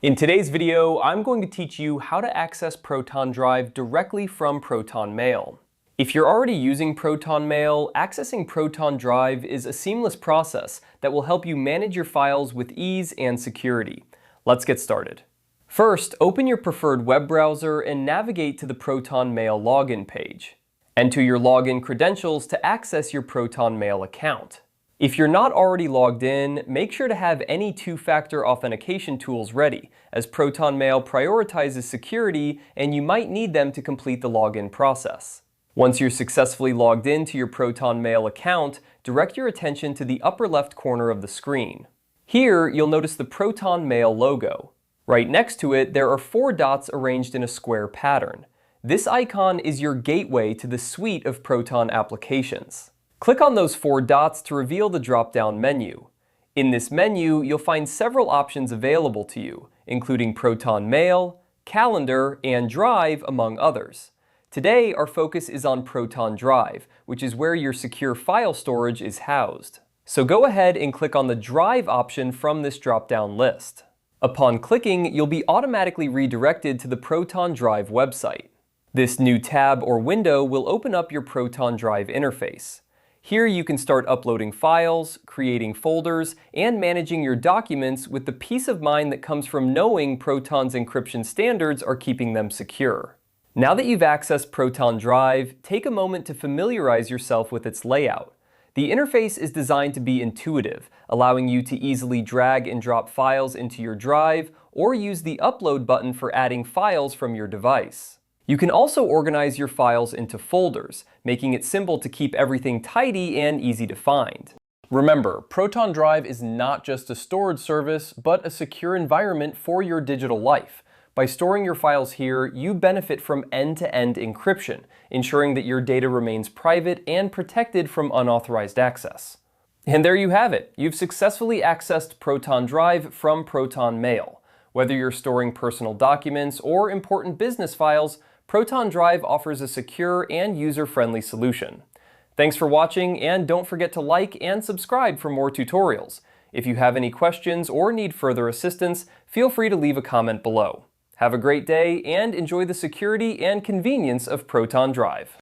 In today's video, I'm going to teach you how to access Proton Drive directly from Proton Mail. If you're already using Proton Mail, accessing Proton Drive is a seamless process that will help you manage your files with ease and security. Let's get started. First, open your preferred web browser and navigate to the Proton Mail login page. Enter your login credentials to access your Proton Mail account. If you're not already logged in, make sure to have any two-factor authentication tools ready, as Proton Mail prioritizes security and you might need them to complete the login process. Once you're successfully logged in to your Proton Mail account, direct your attention to the upper left corner of the screen. Here, you'll notice the Proton Mail logo. Right next to it, there are 4 dots arranged in a square pattern. This icon is your gateway to the suite of Proton applications. Click on those 4 dots to reveal the drop-down menu. In this menu, you'll find several options available to you, including Proton Mail, Calendar, and Drive, among others. Today, our focus is on Proton Drive, which is where your secure file storage is housed. So go ahead and click on the Drive option from this drop-down list. Upon clicking, you'll be automatically redirected to the Proton Drive website. This new tab or window will open up your Proton Drive interface. Here you can start uploading files, creating folders, and managing your documents with the peace of mind that comes from knowing Proton's encryption standards are keeping them secure. Now that you've accessed Proton Drive, take a moment to familiarize yourself with its layout. The interface is designed to be intuitive, allowing you to easily drag and drop files into your drive or use the Upload button for adding files from your device. You can also organize your files into folders, making it simple to keep everything tidy and easy to find. Remember, Proton Drive is not just a storage service, but a secure environment for your digital life. By storing your files here, you benefit from end-to-end encryption, ensuring that your data remains private and protected from unauthorized access. And there you have it. You've successfully accessed Proton Drive from Proton Mail. Whether you're storing personal documents or important business files, Proton Drive offers a secure and user-friendly solution. Thanks for watching, and don't forget to like and subscribe for more tutorials. If you have any questions or need further assistance, feel free to leave a comment below. Have a great day and enjoy the security and convenience of Proton Drive.